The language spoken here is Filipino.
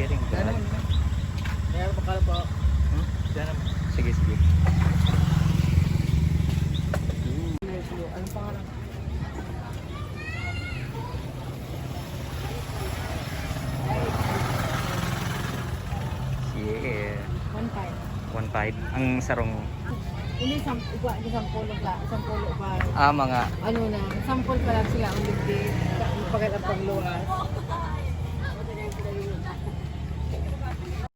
Kiring ba? Ano? Meron pa kala po. Diyan naman. Sige, sige. Ano pangalan? Yeah. 1.5. 1.5. Ang sarong, Ini isang polo ba? mga, Ano na, sample pa lang sila ang ligdi. Pagal ang pagluwas.